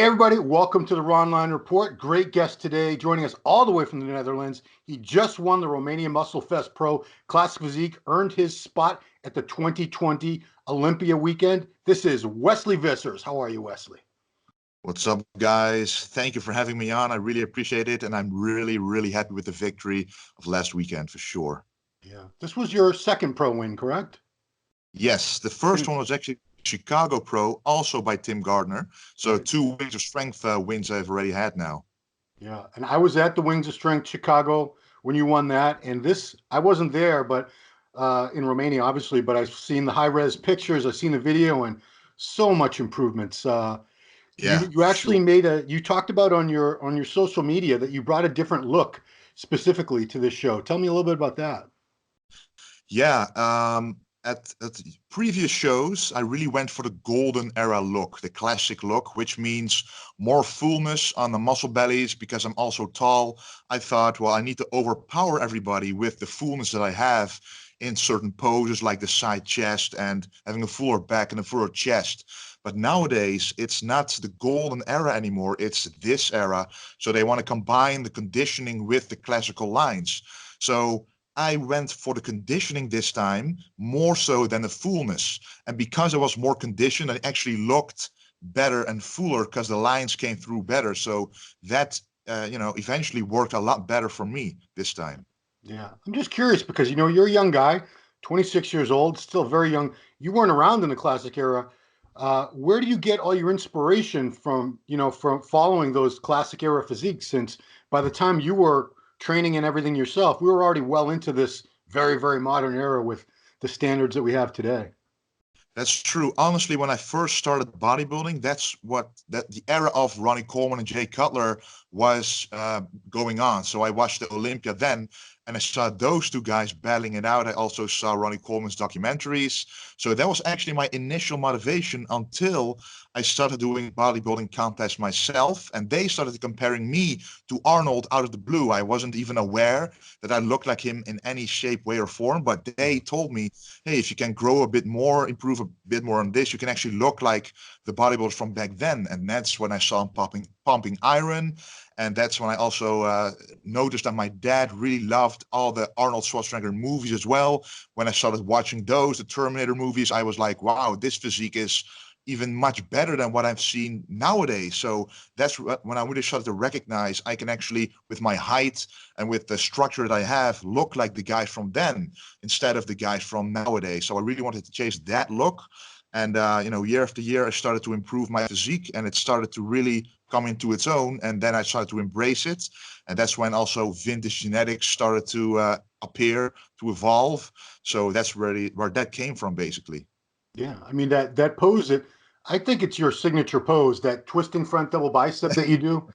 everybody, welcome to the Ronline Report. Great guest today, joining us all the way from the Netherlands. He just won the Romania Musclefest Pro Classic Physique, earned his spot at the 2020 Olympia weekend. This is Wesley Vissers. How are you, Wesley? What's up, guys? Thank you for having me on. I really appreciate it, and I'm really happy with the victory of last weekend for sure. Yeah, this was your second pro win, correct? Yes, the first one was actually Chicago Pro, also by Tim Gardner. So Right. 2 Wings of Strength wins I've already had now. Yeah, and I was at the Wings of Strength Chicago when you won that, and this I wasn't there, but in Romania, obviously. But I've seen the high res pictures, I've seen the video, and so much improvements. Yeah, You for actually sure. made you talked about on your social media that you brought a different look specifically to this show. Tell me a little bit about that. Yeah, at previous shows, I really went for the golden era look, the classic look, which means more fullness on the muscle bellies. Because I'm also tall, I thought, well, I need to overpower everybody with the fullness that I have in certain poses, like the side chest and having a fuller back and a fuller chest. But nowadays, it's not the golden era anymore. It's this era. So they want to combine the conditioning with the classical lines. So I went for the conditioning this time more so than the fullness. And because I was more conditioned, I actually looked better and fuller because the lines came through better. So that, eventually worked a lot better for me this time. Yeah, I'm just curious because you're a young guy, 26 years old, still very young. You weren't around in the classic era. Where do you get all your inspiration from? From following those classic era physiques? Since by the time you were training and everything yourself, we were already well into this very modern era with the standards that we have today. That's true. Honestly, when I first started bodybuilding, that the era of Ronnie Coleman and Jay Cutler was going on. So I watched the Olympia then, and I saw those two guys battling it out. I also saw Ronnie Coleman's documentaries. So that was actually my initial motivation until I started doing bodybuilding contests myself, and they started comparing me to Arnold out of the blue. I wasn't even aware that I looked like him in any shape, way, or form, but they told me, hey, if you can grow a bit more, improve a bit more on this, you can actually look like the bodybuilders from back then. And that's when I saw him pumping iron. And that's when I also noticed that my dad really loved all the Arnold Schwarzenegger movies as well. When I started watching those, the Terminator movies, I was like, wow, this physique is even much better than what I've seen nowadays. So that's when I really started to recognize I can actually, with my height and with the structure that I have, look like the guys from then instead of the guys from nowadays. So I really wanted to chase that look. And, year after year, I started to improve my physique, and it started to really come into its own. And then I started to embrace it. And that's when also vintage genetics started to appear, to evolve. So that's where that came from, basically. Yeah, I mean that pose that I think it's your signature pose, that twisting front double bicep that you do.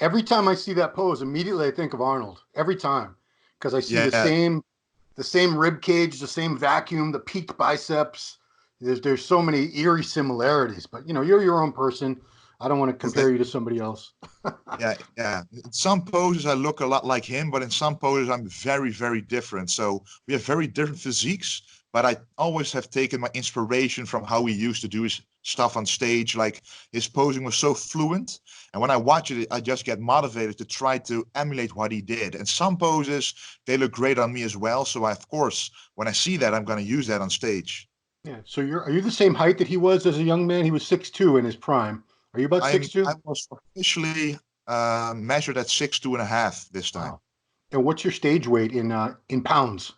Every time I see that pose, immediately I think of Arnold. Every time, because I see Yeah, the same rib cage, the same vacuum, the peaked biceps. There's so many eerie similarities, but you're your own person. I don't want to compare you to somebody else. yeah. In some poses, I look a lot like him, but in some poses, I'm very different. So we have very different physiques, but I always have taken my inspiration from how he used to do his stuff on stage. Like his posing was so fluent. And when I watch it, I just get motivated to try to emulate what he did. And some poses, they look great on me as well. So of course, when I see that, I'm going to use that on stage. Yeah. So are you the same height that he was as a young man? He was 6'2" in his prime. Are you about I 6'2"? was officially measured at 6'2.5" this time. Wow. And what's your stage weight in pounds?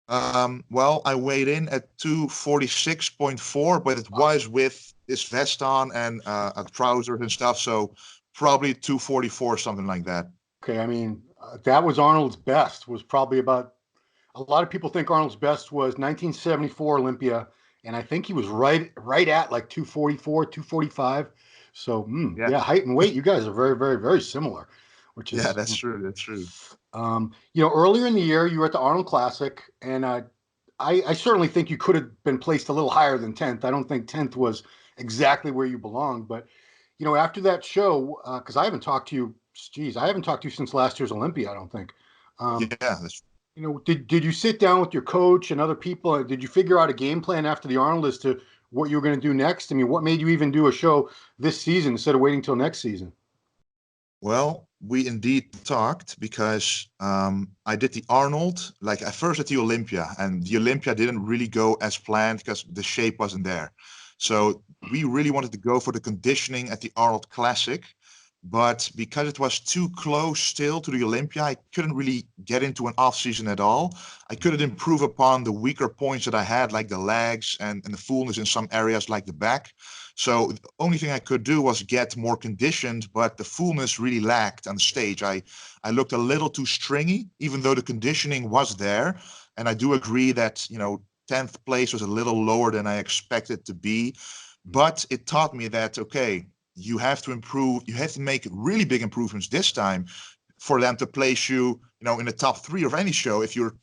Well, I weighed in at 246.4, but it Wow. was with this vest on and trousers and stuff, so probably 244, something like that. Okay, I mean, that was Arnold's best, was probably about, a lot of people think Arnold's best was 1974 Olympia, and I think he was right at like 244, 245. So, Yeah, yeah, height and weight, you guys are very similar, which yeah, is, that's true. That's true. earlier in the year, you were at the Arnold Classic, and I certainly think you could have been placed a little higher than 10th. I don't think 10th was exactly where you belonged, but after that show, because I haven't talked to you, geez, I haven't talked to you since last year's Olympia, I don't think. Yeah, Um, that's did you sit down with your coach and other people? Did you figure out a game plan after the Arnold as to what you were going to do next? I mean, what made you even do a show this season instead of waiting till next season? Well, we indeed talked because I did the Arnold, like I first did the Olympia, and the Olympia didn't really go as planned because the shape wasn't there. So we really wanted to go for the conditioning at the Arnold Classic, but because it was too close still to the Olympia, I couldn't really get into an off season at all. I couldn't improve upon the weaker points that I had, like the legs and the fullness in some areas like the back. So the only thing I could do was get more conditioned, but the fullness really lacked on the stage. I looked a little too stringy, even though the conditioning was there. And I do agree that, 10th place was a little lower than I expected to be. But it taught me that, okay, you have to improve, you have to make really big improvements this time for them to place you, in the top 3 of any show if you're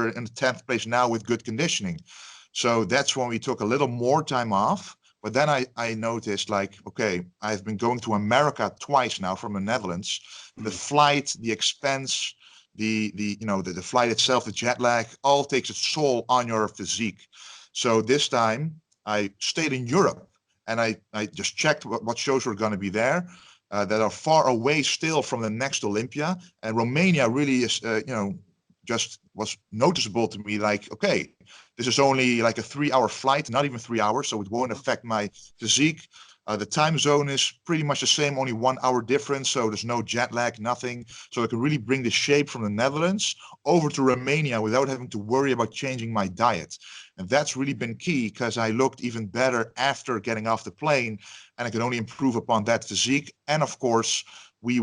in the 10th place now with good conditioning. So that's when we took a little more time off. But then I noticed, like, okay, I've been going to America twice now from the Netherlands. The flight, the expense, the flight itself, the jet lag, all takes its toll on your physique. So this time I stayed in Europe and I just checked what shows were going to be there that are far away still from the next Olympia. And Romania really is, just was noticeable to me, like, okay, this is only like a 3-hour flight, not even 3 hours, so it won't affect my physique. The time zone is pretty much the same, only 1 hour difference, so there's no jet lag, nothing. So I can really bring the shape from the Netherlands over to Romania without having to worry about changing my diet. And that's really been key because I looked even better after getting off the plane, and I can only improve upon that physique. And of course, we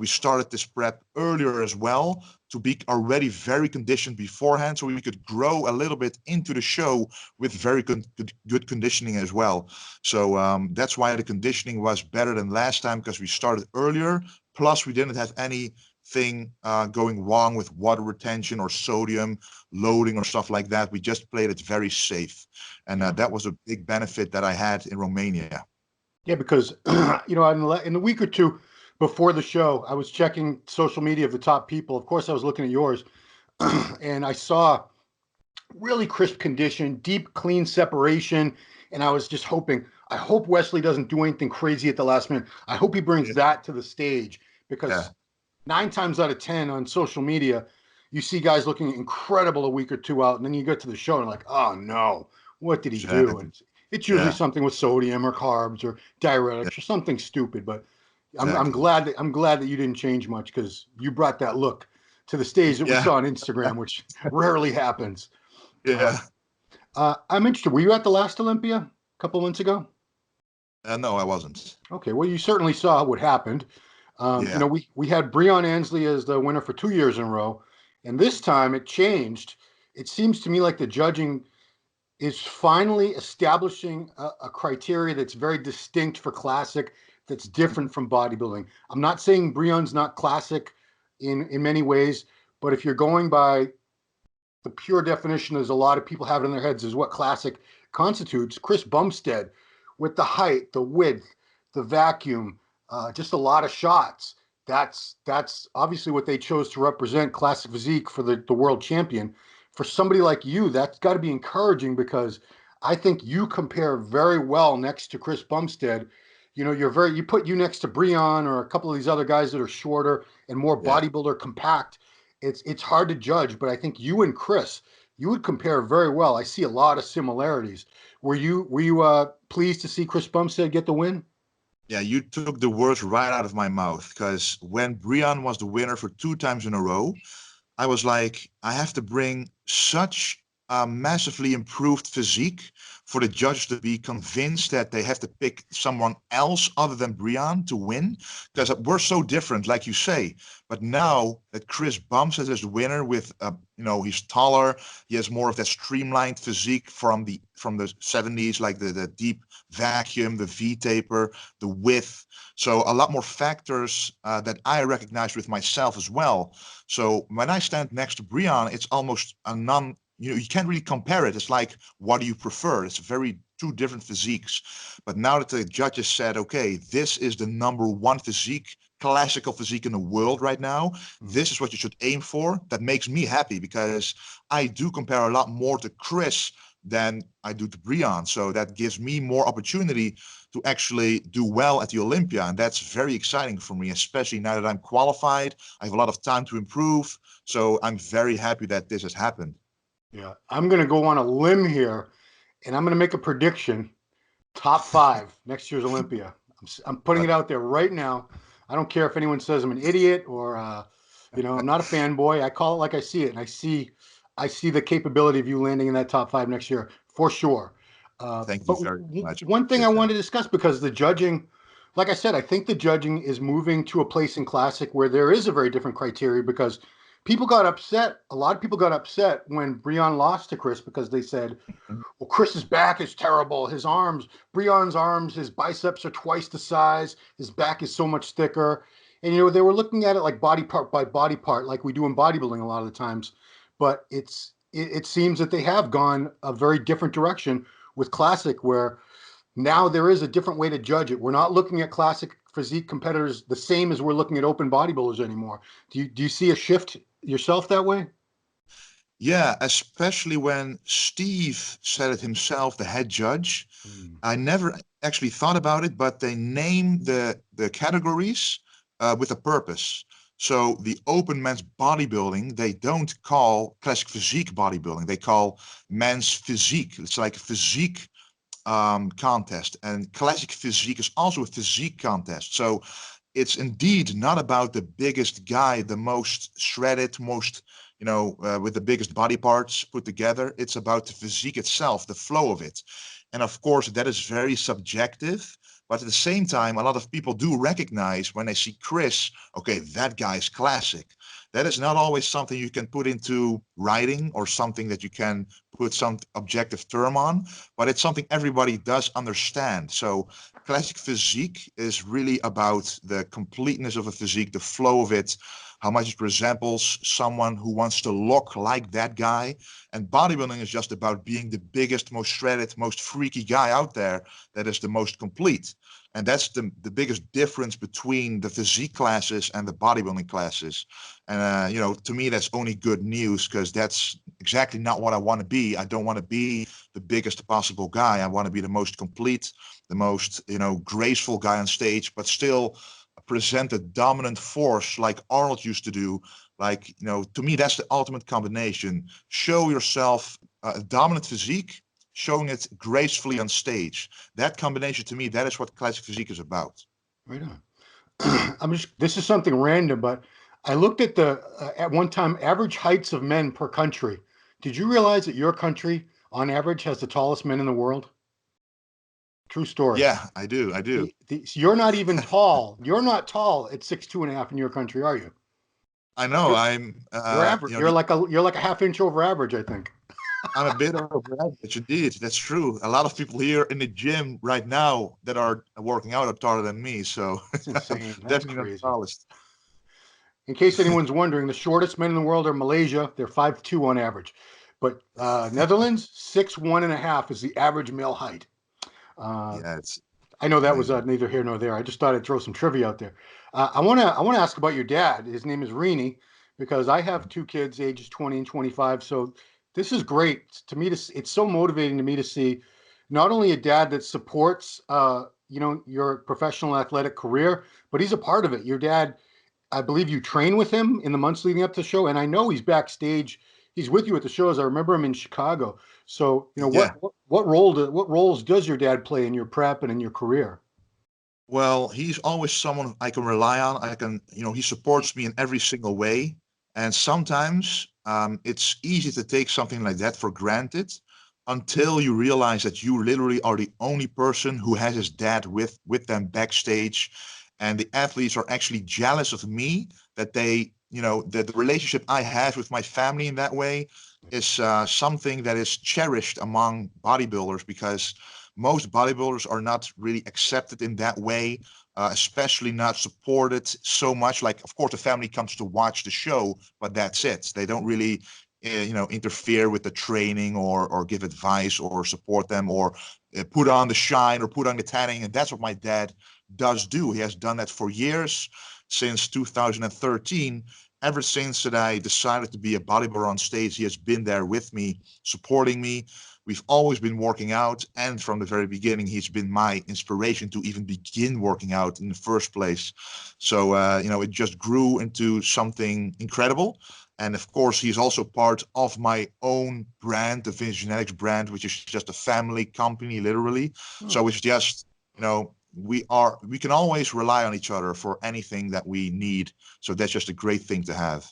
started this prep earlier as well to be already very conditioned beforehand so we could grow a little bit into the show with very good conditioning as well. So that's why the conditioning was better than last time, because we started earlier. Plus, we didn't have anything going wrong with water retention or sodium loading or stuff like that. We just played it very safe. And that was a big benefit that I had in Romania. Yeah, because in the week or two before the show, I was checking social media of the top people. Of course, I was looking at yours, and I saw really crisp condition, deep, clean separation, and I was just hoping. I hope Wesley doesn't do anything crazy at the last minute. I hope he brings that to the stage Yeah, because 9 times out of 10 on social media, you see guys looking incredible a week or two out, and then you get to the show and like, oh no, what did he do? exactly. And it's usually Yeah, something with sodium or carbs or yeah, diuretics or something stupid. But I'm exactly. glad that you didn't change much because you brought that look to the stage that we Yeah, saw on Instagram, which rarely happens. Uh, yeah. I'm interested. Were you at the last Olympia a couple months ago? No, I wasn't. Okay, well, you certainly saw what happened. Yeah. We had Breon Ansley as the winner for 2 years in a row, and this time it changed. It seems to me like the judging is finally establishing a criteria that's very distinct for classic, that's different from bodybuilding. I'm not saying Breon's not classic in many ways, but if you're going by the pure definition, as a lot of people have it in their heads, is what classic constitutes. Chris Bumstead, with the height, the width, the vacuum, just a lot of shots. That's obviously what they chose to represent classic physique for the world champion. For somebody like you, that's got to be encouraging because I think you compare very well next to Chris Bumstead. You put you next to Breon or a couple of these other guys that are shorter and more Yeah. bodybuilder compact. It's hard to judge, but I think you and Chris, you would compare very well. I see a lot of similarities. Were you pleased to see Chris Bumstead get the win? Yeah, you took the words right out of my mouth because when Brian was the winner for 2 times in a row, I was like, I have to bring such a massively improved physique for the judges to be convinced that they have to pick someone else other than Brian to win because we're so different, like you say. But now that Chris Bumstead is the winner with, he's taller, he has more of that streamlined physique from the 70s, like the deep vacuum, the V taper, the width. So a lot more factors that I recognize with myself as well. So when I stand next to Brian, it's almost a non, you can't really compare it. It's like, what do you prefer? It's very two different physiques. But now that the judges said, okay, this is the #1 physique, classical physique in the world right now, this is what you should aim for. That makes me happy because I do compare a lot more to Chris than I do to Brian. So that gives me more opportunity to actually do well at the Olympia. And that's very exciting for me, especially now that I'm qualified. I have a lot of time to improve. So I'm very happy that this has happened. Yeah, I'm going to go on a limb here, and I'm going to make a prediction. Top 5 next year's Olympia. I'm putting it out there right now. I don't care if anyone says I'm an idiot or, I'm not a fanboy. I call it like I see it, and I see the capability of you landing in that top 5 next year for sure. Thank you But very much. one thing I Appreciate that. wanted to discuss, because the judging, like I said, I think the judging is moving to a place in Classic where there is a very different criteria, because people got upset. A lot of people got upset when Brian lost to Chris, because they said, Mhm. well, Chris's back is terrible. His arms, Brian's arms, his biceps are twice the size. His back is so much thicker. And, they were looking at it like body part by body part, like we do in bodybuilding a lot of the times. But it seems that they have gone a very different direction with Classic, where now there is a different way to judge it. We're not looking at Classic physique competitors the same as we're looking at open bodybuilders anymore. Do you see a shift yourself that way? Yeah, especially when Steve said it himself, the head judge. Mm. I never actually thought about it, but they name the categories with a purpose. So the open men's bodybuilding, they don't call classic physique bodybuilding. They call men's physique. It's like a physique contest, and classic physique is also a physique contest. So it's indeed not about the biggest guy, the most shredded, most, with the biggest body parts put together. It's about the physique itself, the flow of it. And of course, that is very subjective. But at the same time, a lot of people do recognize when they see Chris, okay, that guy's classic. That is not always something you can put into writing or something that you can put some objective term on, but it's something everybody does understand. So classic physique is really about the completeness of a physique, the flow of it, how much it resembles someone who wants to look like that guy. And bodybuilding is just about being the biggest, most shredded, most freaky guy out there that is the most complete. And that's the biggest difference between the physique classes and the bodybuilding classes. And, to me, that's only good news, because that's exactly not what I want to be. I don't want to be the biggest possible guy. I want to be the most complete, the most, graceful guy on stage, but still present a dominant force like Arnold used to do. Like, to me, that's the ultimate combination. Show yourself a dominant physique, showing it gracefully on stage. That combination, to me, that is what classic physique is about. Right on. This is something random, but I looked at at one time, average heights of men per country. Did you realize that your country, on average, has the tallest men in the world? True story. Yeah, I do. I do. So you're not even tall. You're not tall at 6'2.5" in your country, are you? I know. You're I'm, you're average. You're like a half inch over average, I think. I'm a bit over average, indeed. That's true. A lot of people here in the gym right now that are working out are taller than me. So That's insane. That's definitely not the crazy. tallest. In case anyone's wondering, the shortest men in the world are Malaysia. They're 5'2" on average. But Netherlands, 6'1.5" is the average male height. Uh, Yeah, it's I know that was amazing. neither here nor there. I just thought I'd throw some trivia out there. I wanna ask about your dad. His name is Rini, because I have two kids, ages 20 and 25. So this is great to me. It's so motivating to me to see not only a dad that supports your professional athletic career, but he's a part of it. Your dad, I believe you train with him in the months leading up to the show, and I know he's backstage. He's with you at the shows. I remember him in Chicago. So, Yeah. what roles does your dad play in your prep and in your career? Well, he's always someone I can rely on. He supports me in every single way. And sometimes it's easy to take something like that for granted until you realize that you literally are the only person who has his dad with them backstage. And the athletes are actually jealous of me that that the relationship I have with my family in that way is something that is cherished among bodybuilders, because most bodybuilders are not really accepted in that way, especially not supported so much. Like, of course, the family comes to watch the show, but that's it. They don't really, interfere with the training or give advice or support them or put on the shine or put on the tanning. And that's what my dad does do. He has done that for years, since 2013. Ever since that I decided to be a bodybuilder on stage, he has been there with me, supporting me. we've always been working out, and from the very beginning, he's been my inspiration to even begin working out in the first place. So, it just grew into something incredible. And of course, he's also part of my own brand, the Vintage Genetics brand, which is just a family company, literally. Hmm. So it's just, we can always rely on each other for anything that we need. So that's just a great thing to have.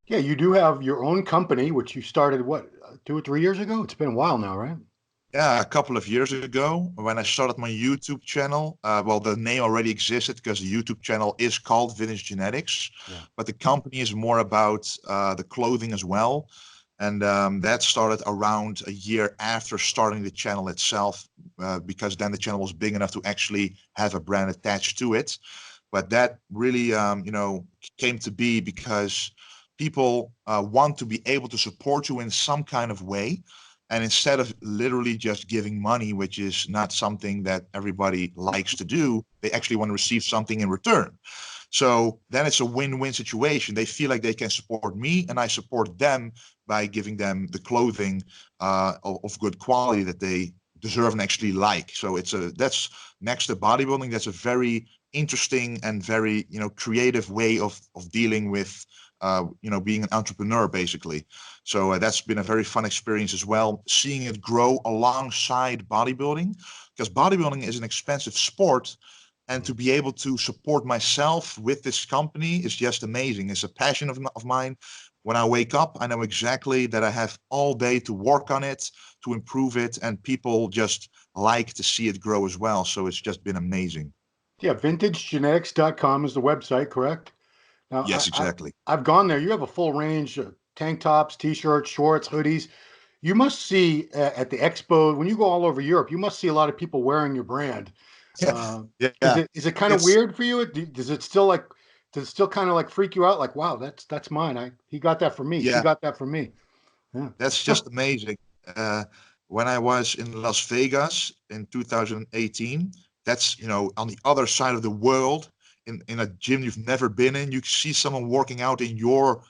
Yeah, you do have your own company, which you started, what, 2 or 3 years ago? It's been a while now, right? Yeah, a couple of years ago when I started my YouTube channel, well, the name already existed because the YouTube channel is called Vintage Genetics, Yeah. but the company is more about the clothing as well. And that started around a year after starting the channel itself, because then the channel was big enough to actually have a brand attached to it. But that really, came to be because people want to be able to support you in some kind of way. And instead of literally just giving money, which is not something that everybody likes to do, they actually want to receive something in return. So then it's a win-win situation. They feel like they can support me, and I support them by giving them the clothing of good quality that they deserve and actually like. So that's next to bodybuilding, that's a very interesting and very creative way of dealing with being an entrepreneur, basically. So that's been a very fun experience as well, seeing it grow alongside bodybuilding, because bodybuilding is an expensive sport. And to be able to support myself with this company is just amazing. It's a passion of mine. When I wake up, I know exactly that I have all day to work on it, to improve it, and people just like to see it grow as well. So it's just been amazing. Yeah, vintagegenetics.com is the website, correct? Now, Yes, exactly. I've gone there. You have a full range of tank tops, t-shirts, shorts, hoodies. You must see at the expo when you go all over Europe. You must see a lot of people wearing your brand. Uh, Yeah, is it kind of it's weird for you? Does it still like does it still kind of like freak you out? Like, wow, that's mine. He got that for me. She yeah, got that for me. Yeah. that's just amazing. Uh, when I was in Las Vegas in 2018, that's on the other side of the world, in a gym you've never been in. You see someone working out in your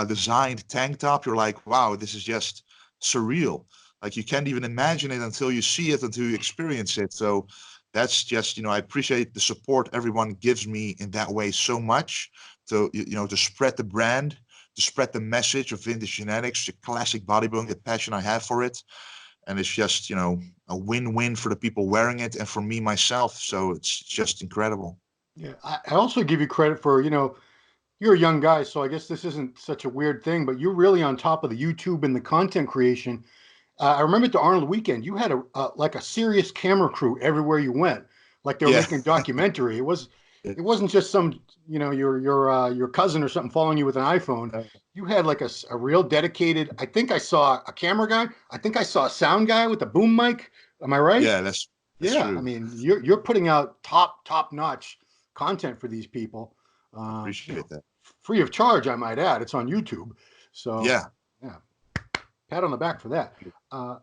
designed tank top. You're like, wow, this is just surreal. Like you can't even imagine it until you see it, until you experience it. So that's just, I appreciate the support everyone gives me in that way so much to, to spread the brand, to spread the message of vintage genetics, the classic bodybuilding, the passion I have for it. And it's just, a win-win for the people wearing it and for me myself. So it's just incredible. Yeah. I also give you credit for, you're a young guy, so I guess this isn't such a weird thing, but you're really on top of the YouTube and the content creation. I remember at the Arnold weekend, you had like a serious camera crew everywhere you went, like they were Yeah. making a documentary. It wasn't just some your cousin or something following you with an iPhone. You had like a real dedicated. I think I saw a camera guy. I think I saw a sound guy with a boom mic. Am I right? Yeah, that's Yeah, I true. mean you're putting out top notch content for these people. Appreciate that. Free of charge, I might add. It's on YouTube, so Yeah. yeah, pat on the back for that.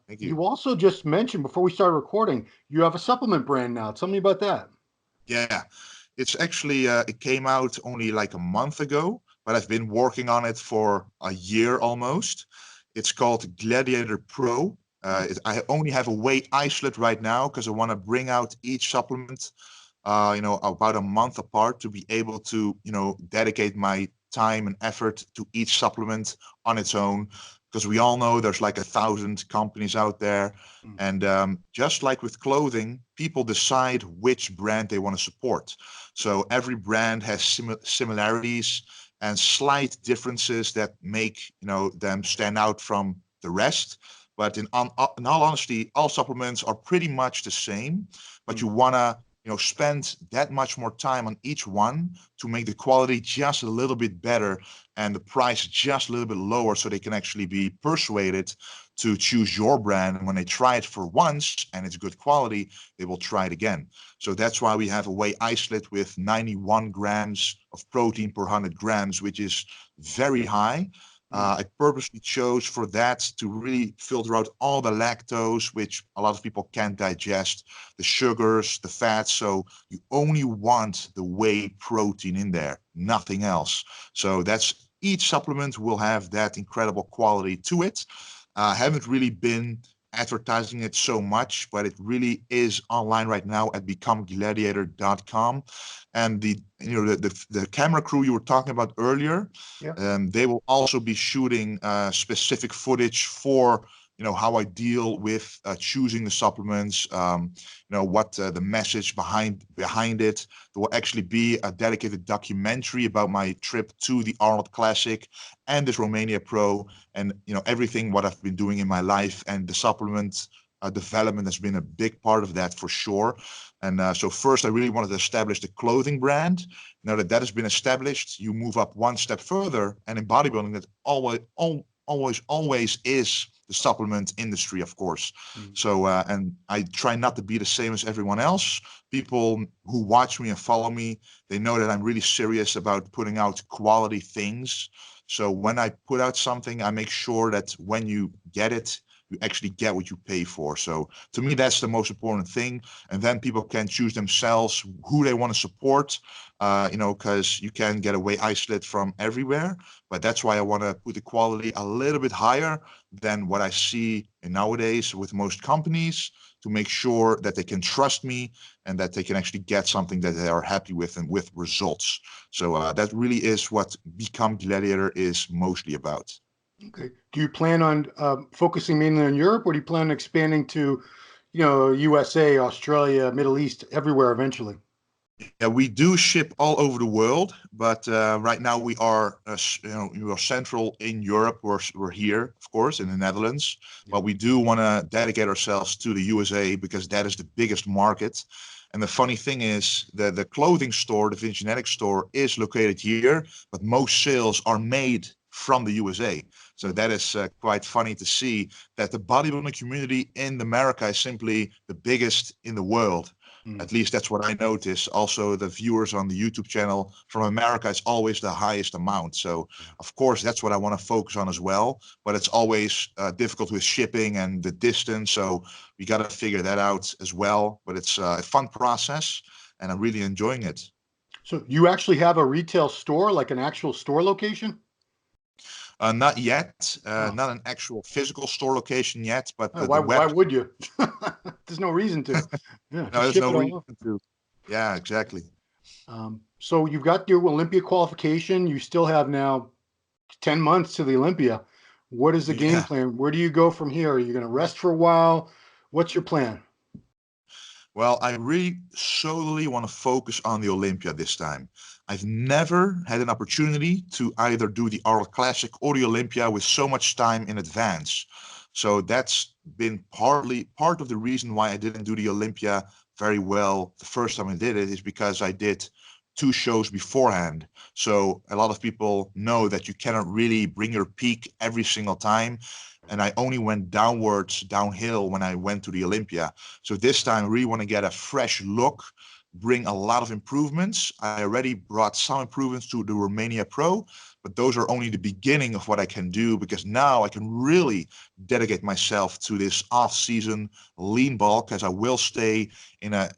Thank you. You also just mentioned before we started recording, you have a supplement brand now. Tell me about that. Yeah. It's actually, it came out only like a month ago, but I've been working on it for a year almost. It's called Gladiator Pro. I only have a whey isolate right now because I want to bring out each supplement, about a month apart to be able to, dedicate my time and effort to each supplement on its own. Because we all know there's like 1,000 companies out there. Mm. And just like with clothing, people decide which brand they want to support. So every brand has similarities and slight differences that make them stand out from the rest. But in all honesty, all supplements are pretty much the same. But Mm. you want to spend that much more time on each one to make the quality just a little bit better and the price just a little bit lower, so they can actually be persuaded to choose your brand. And when they try it for once and it's good quality, they will try it again. So that's why we have a whey isolate with 91 grams of protein per 100 grams, which is very high. Mm. I purposely chose for that to really filter out all the lactose, which a lot of people can't digest, the sugars, the fats. So you only want the whey protein in there, nothing else. So that's each supplement will have that incredible quality to it. Haven't really been advertising it so much, but it really is online right now at becomegladiator.com. And the camera crew you were talking about earlier, Yeah. they will also be shooting specific footage for how I deal with choosing the supplements, what the message behind it. There will actually be a dedicated documentary about my trip to the Arnold Classic and this Romania Pro, and everything what I've been doing in my life, and the supplement development has been a big part of that for sure. And so first, I really wanted to establish the clothing brand. Now that has been established, you move up one step further, and in bodybuilding, that always is the supplement industry, of course. Mm. So, and I try not to be the same as everyone else. People who watch me and follow me, they know that I'm really serious about putting out quality things. So when I put out something, I make sure that when you get it, you actually get what you pay for. So to me, that's the most important thing. And then people can choose themselves who they want to support, because you can get away isolate from everywhere. But that's why I want to put the quality a little bit higher than what I see nowadays with most companies, to make sure that they can trust me and that they can actually get something that they are happy with and with results. So that really is what Become Gladiator is mostly about. Okay. Do you plan on focusing mainly on Europe, or do you plan on expanding to, USA, Australia, Middle East, everywhere eventually? Yeah, we do ship all over the world, but right now we are, we are central in Europe. We're here, of course, in the Netherlands, Yeah. but we do want to dedicate ourselves to the USA because that is the biggest market. And the funny thing is, the clothing store, the Vince Genetics store, is located here, but most sales are made from the USA. So that is quite funny to see that the bodybuilding community in America is simply the biggest in the world. Mm. At least that's what I notice. Also, the viewers on the YouTube channel from America is always the highest amount. So, Yeah. of course, that's what I want to focus on as well. But it's always difficult with shipping and the distance. So we got to figure that out as well. But it's a fun process, and I'm really enjoying it. So you actually have a retail store, like an actual store location? Not yet, Oh. not an actual physical store location yet, but Oh, the why web. would you? There's no reason to. Yeah, No, just there's ship no it all reason up. to. Yeah, exactly. So you've got your Olympia qualification. You still have now 10 months to the Olympia. What is the game Yeah. plan? Where do you go from here? Are you going to rest for a while? What's your plan? Well, I really solely want to focus on the Olympia this time. I've never had an opportunity to either do the Arnold Classic or the Olympia with so much time in advance. So that's been partly part of the reason why I didn't do the Olympia very well the first time I did it, is because I did two shows beforehand. So a lot of people know that you cannot really bring your peak every single time. And I only went downhill when I went to the Olympia. So this time I really want to get a fresh look, bring a lot of improvements. I already brought some improvements to the Romania Pro, but those are only the beginning of what I can do, because now I can really dedicate myself to this off-season lean bulk, as I will stay in a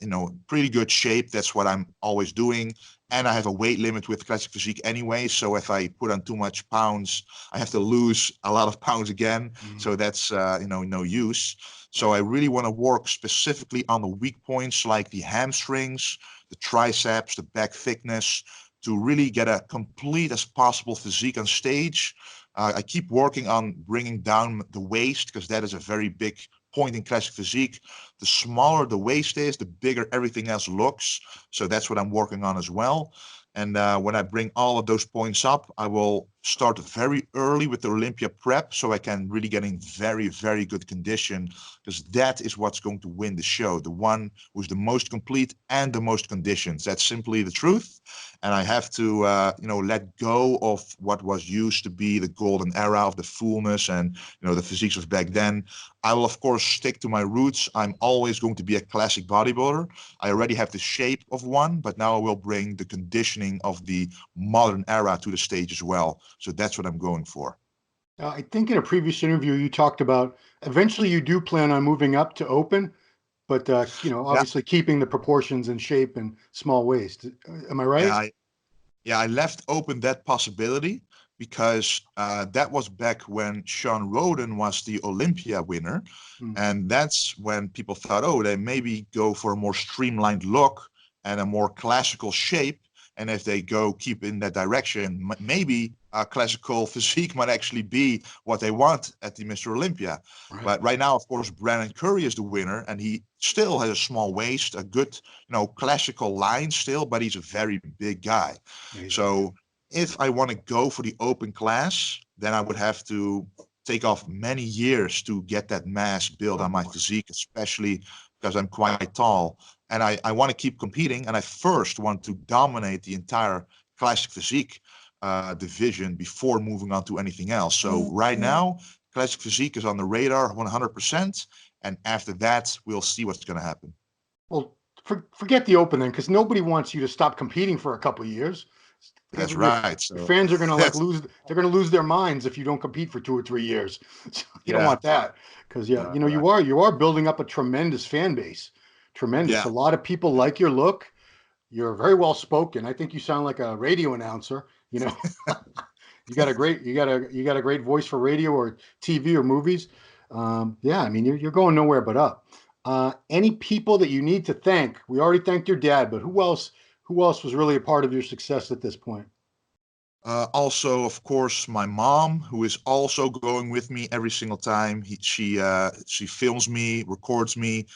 pretty good shape. That's what I'm always doing. And I have a weight limit with classic physique anyway. So if I put on too much pounds, I have to lose a lot of pounds again. Mm. So that's no use. So I really want to work specifically on the weak points, like the hamstrings, the triceps, the back thickness, to really get a complete as possible physique on stage. I keep working on bringing down the waist, because that is a very big point in classic physique. The smaller the waist is, the bigger everything else looks. So that's what I'm working on as well. And when I bring all of those points up, I will start very early with the Olympia prep, so I can really get in very, very good condition, because that is what's going to win the show. The one who's the most complete and the most conditions. That's simply the truth. And I have to, let go of what was used to be the golden era of the fullness and, the physiques of back then. I will, of course, stick to my roots. I'm always going to be a classic bodybuilder. I already have the shape of one, but now I will bring the conditioning of the modern era to the stage as well. So that's what I'm going for. I think in a previous interview you talked about eventually you do plan on moving up to open, but Yeah, obviously keeping the proportions and shape and small waist. Am I yeah, right? I left open that possibility because that was back when Sean Roden was the Olympia winner. Mm. And that's when people thought, oh, they maybe go for a more streamlined look and a more classical shape. And if they go keep in that direction, maybe a classical physique might actually be what they want at the Mr. Olympia. Right. But right now, of course, Brandon Curry is the winner, and he still has a small waist, a good, classical line still, but he's a very big guy. So if I want to go for the open class, then I would have to take off many years to get that mass built on my physique, especially because I'm quite tall. And I want to keep competing, and I first want to dominate the entire classic physique division before moving on to anything else. So right now, classic physique is on the radar 100%, and after that, we'll see what's going to happen. Well, forget the open then, because nobody wants you to stop competing for a couple of years. That's right. So your fans are going to lose. They're going to lose their minds if you don't compete for 2 or 3 years. So you don't want that, because you are building up a tremendous fan base. Tremendous. Yeah. A lot of people like your look. You're very well spoken. I think you sound like a radio announcer. You got a great voice for radio or TV or movies. I mean, you're going nowhere but up. Any people that you need to thank? We already thanked your dad, but who else was really a part of your success at this point? Also, of course, my mom, who is also going with me every single time. She films me, records me.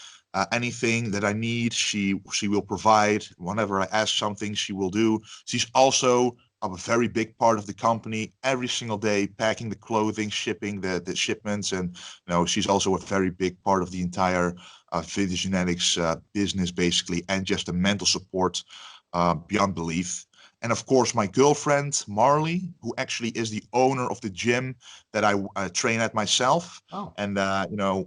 Anything that I need, she will provide. Whenever I ask something, she will do. She's also a very big part of the company every single day, packing the clothing, shipping the shipments, and she's also a very big part of the entire Vintage Genetics business, basically, and just the mental support beyond belief. And of course, my girlfriend, Marley, who actually is the owner of the gym that I train at myself. Oh. And,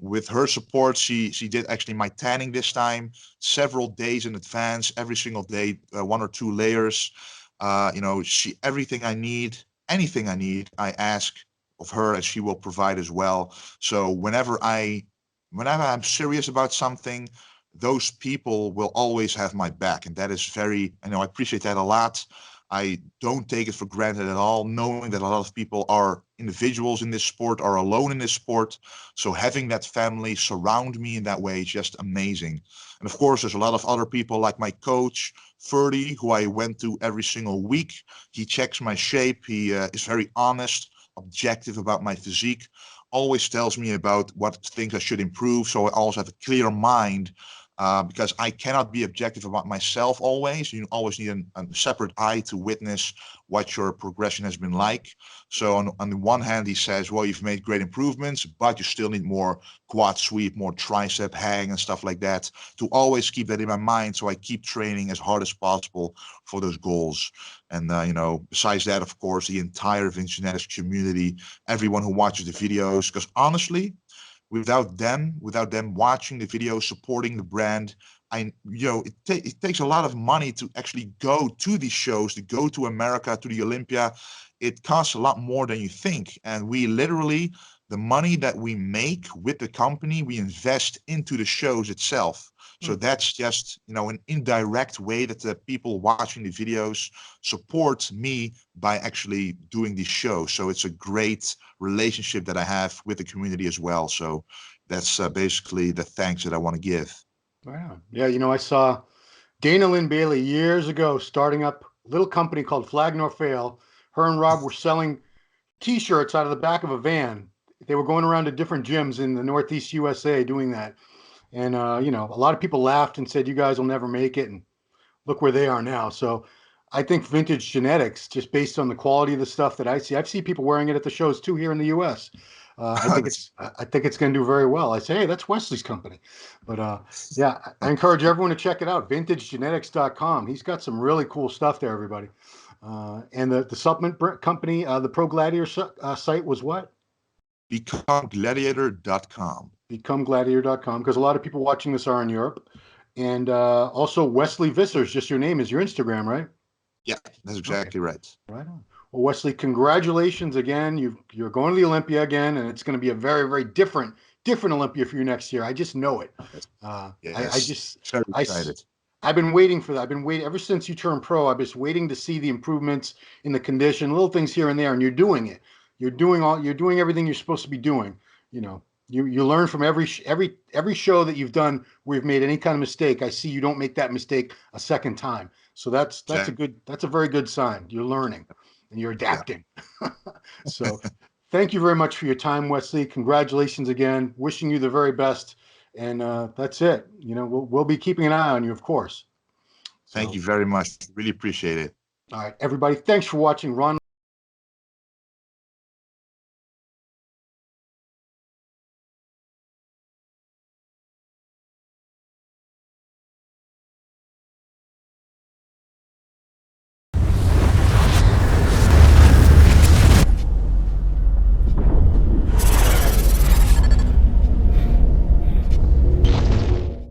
with her support, she did actually my tanning this time, several days in advance, every single day, 1 or 2 layers. Everything I need, anything I need, I ask of her, and she will provide as well. So whenever I'm serious about something, those people will always have my back, and that is I appreciate that a lot. I don't take it for granted at all, knowing that a lot of people are individuals in this sport, are alone in this sport. So having that family surround me in that way is just amazing. And of course, there's a lot of other people like my coach, Ferdy, who I went to every single week. He checks my shape. He is very honest, objective about my physique, always tells me about what things I should improve. So I always have a clear mind. Because I cannot be objective about myself always. You always need a separate eye to witness what your progression has been like. So on the one hand, he says, well, you've made great improvements, but you still need more quad sweep, more tricep hang and stuff like that, to always keep that in my mind. So I keep training as hard as possible for those goals. And, besides that, of course, the entire Vintage Genetics community, everyone who watches the videos, because honestly, without them watching the video, supporting the brand, it takes a lot of money to actually go to these shows, to go to America, to the Olympia. It costs a lot more than you think. And we literally, the money that we make with the company, we invest into the shows itself. So that's just, an indirect way that the people watching the videos support me by actually doing these shows. So it's a great relationship that I have with the community as well. So that's basically the thanks that I want to give. Wow. Yeah, I saw Dana Lynn Bailey years ago starting up a little company called Flag Nor Fail. Her and Rob were selling T-shirts out of the back of a van. They were going around to different gyms in the Northeast USA doing that. And, a lot of people laughed and said, you guys will never make it. And look where they are now. So I think Vintage Genetics, just based on the quality of the stuff that I see, I've seen people wearing it at the shows too here in the U.S. I think it's going to do very well. I say, hey, that's Wesley's company. But I encourage everyone to check it out. VintageGenetics.com. He's got some really cool stuff there, everybody. And the supplement company, the Pro Gladiator site was what? BecomeGladiator.com. BecomeGladiator.com, because a lot of people watching this are in Europe. And also Wesley Vissers, just your name is your Instagram, right? Yeah, that's exactly right. Right on. Well, Wesley, congratulations again. You're going to the Olympia again, and it's going to be a very, very different Olympia for you next year. I just know it. Yes. Very excited. I've been waiting for that. I've been waiting ever since you turned pro. I've just waiting to see the improvements in the condition, little things here and there, and you're doing it. You're doing everything you're supposed to be doing. You know, you learn from every show that you've done where you've made any kind of mistake. I see you don't make that mistake a second time. So that's a very good sign. You're learning and you're Yeah. adapting. So thank you very much for your time, Wesley. Congratulations again. Wishing you the very best. And that's it. You know, we'll be keeping an eye on you, of course. Thank So, you very much. Really appreciate it. all right, everybody, thanks for watching Ron